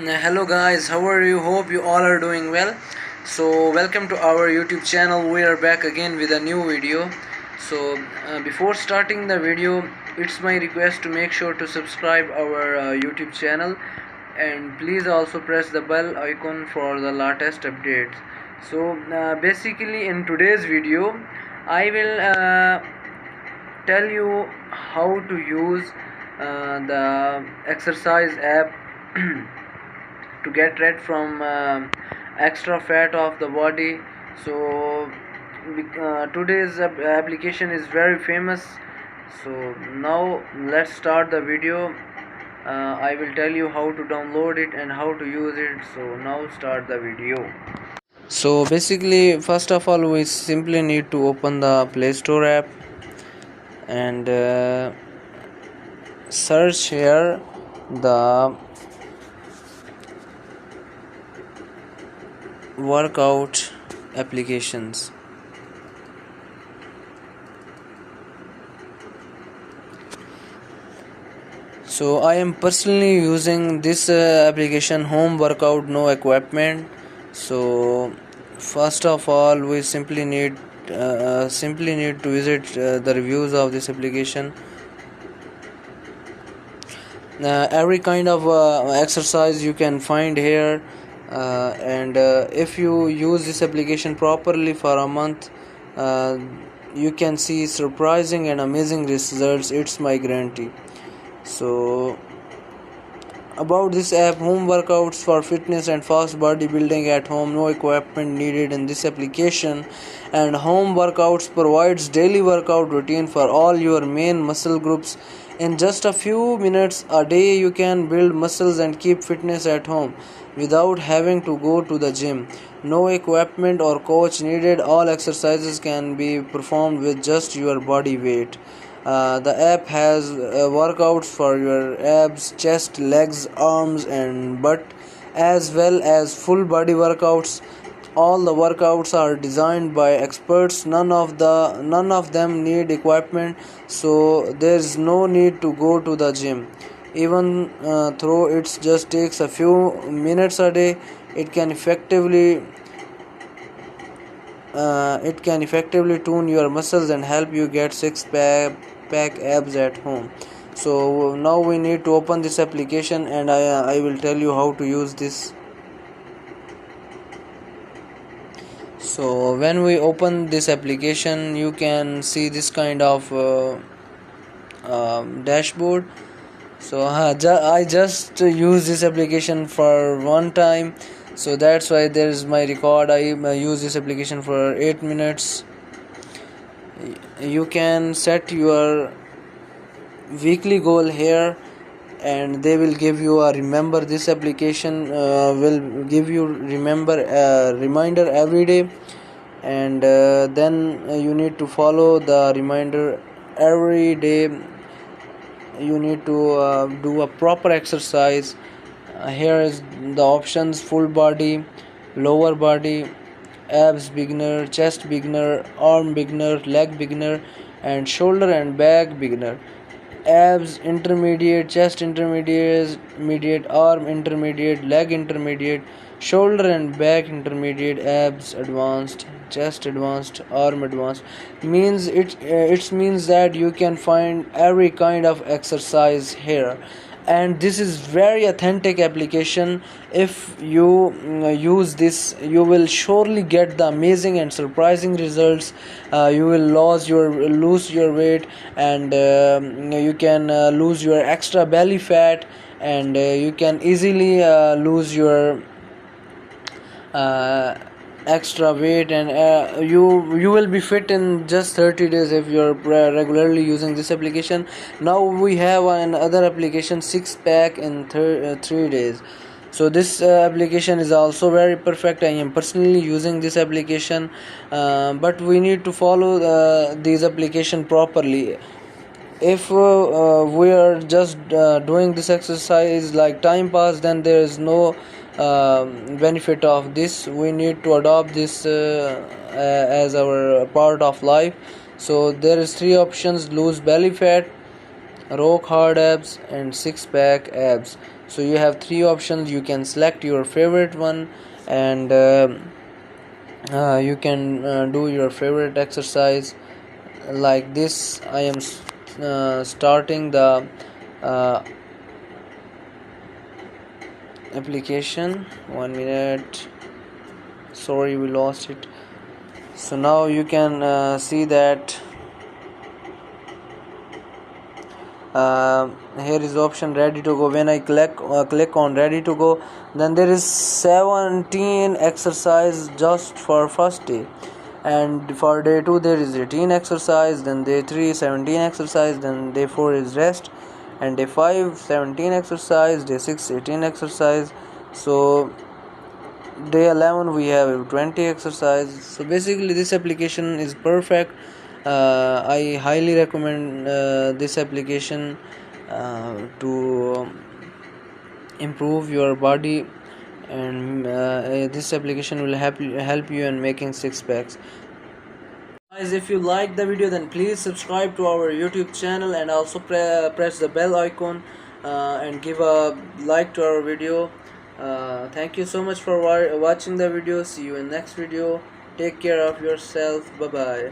Hello guys, how are you? Hope you all are doing well. So welcome to our YouTube channel. We are back again with a new video. Before starting the video, it's my request to make sure to subscribe our YouTube channel, and please also press the bell icon for the latest updates. Basically in today's video I will tell you how to use the exercise app to get rid from extra fat of the body. Today's application is very famous. So now let's start the video. I will tell you how to download it and how to use it. So now start the video. So basically, first of all, we simply need to open the Play Store app and search here the workout applications. So I am personally using this application, Home Workout No Equipment. So first of all, we simply need to visit the reviews of this application. Every kind of exercise you can find here, and if you use this application properly for a month, you can see surprising and amazing results. It's my guarantee. So about this app, home workouts for fitness and fast bodybuilding at home, no equipment needed in this application. And home workouts provides daily workout routine for all your main muscle groups. In just a few minutes a day, you can build muscles and keep fitness at home without having to go to the gym. No equipment or coach needed. All exercises can be performed with just your body weight. The app has workouts for your abs, chest, legs, arms, and butt, as well as full body workouts. All the workouts are designed by experts. None of them need equipment, so there's no need to go to the gym. Even though it just takes a few minutes a day, it can effectively tune your muscles and help you get six-pack abs at home. So now we need to open this application, and I will tell you how to use this. So when we open this application, you can see this kind of dashboard. So I just use this application for one time, so that's why there is my record. I use this application for 8 minutes. You can set your weekly goal here, and they will give you a remember. This application will give you reminder every day, and then you need to follow the reminder every day. You need to do a proper exercise. Here is the options: full body, lower body, abs beginner, chest beginner, arm beginner, leg beginner, and shoulder and back beginner. Abs intermediate, chest intermediate, arm intermediate, leg intermediate, shoulder and back intermediate, abs advanced, chest advanced, arm advanced. It means that you can find every kind of exercise here, and this is very authentic application. If you use this, you will surely get the amazing and surprising results. You will lose your weight, and you can lose your extra belly fat, and you can easily lose your extra weight, and you will be fit in just 30 days if you're regularly using this application. Now we have another application, six pack in 3 days. So this application is also very perfect. I am personally using this application, but we need to follow these application properly. If we are just doing this exercise like time pass, then there is no benefit of this. We need to adopt this as our part of life. So there is 3 options: lose belly fat, rock hard abs, and six pack abs. So you have three options. You can select your favorite one, and you can do your favorite exercise. Like this, I am starting the uh, application. 1 minute. Sorry, we lost it. So now you can see that here is option ready to go. When I click on ready to go, then there is 17 exercise just for first day, and for day 2 there is 18 exercise, then day 3 17 exercise, then day 4 is rest, and day 5 17 exercise, day 6 18 exercise. So day 11 we have 20 exercises. So basically this application is perfect. I highly recommend this application to improve your body, and this application will help you in making six packs. Guys, if you like the video, then please subscribe to our YouTube channel, and also press the bell icon, and give a like to our video. Thank you so much for watching the video. See you in next video. Take care of yourself. Bye bye.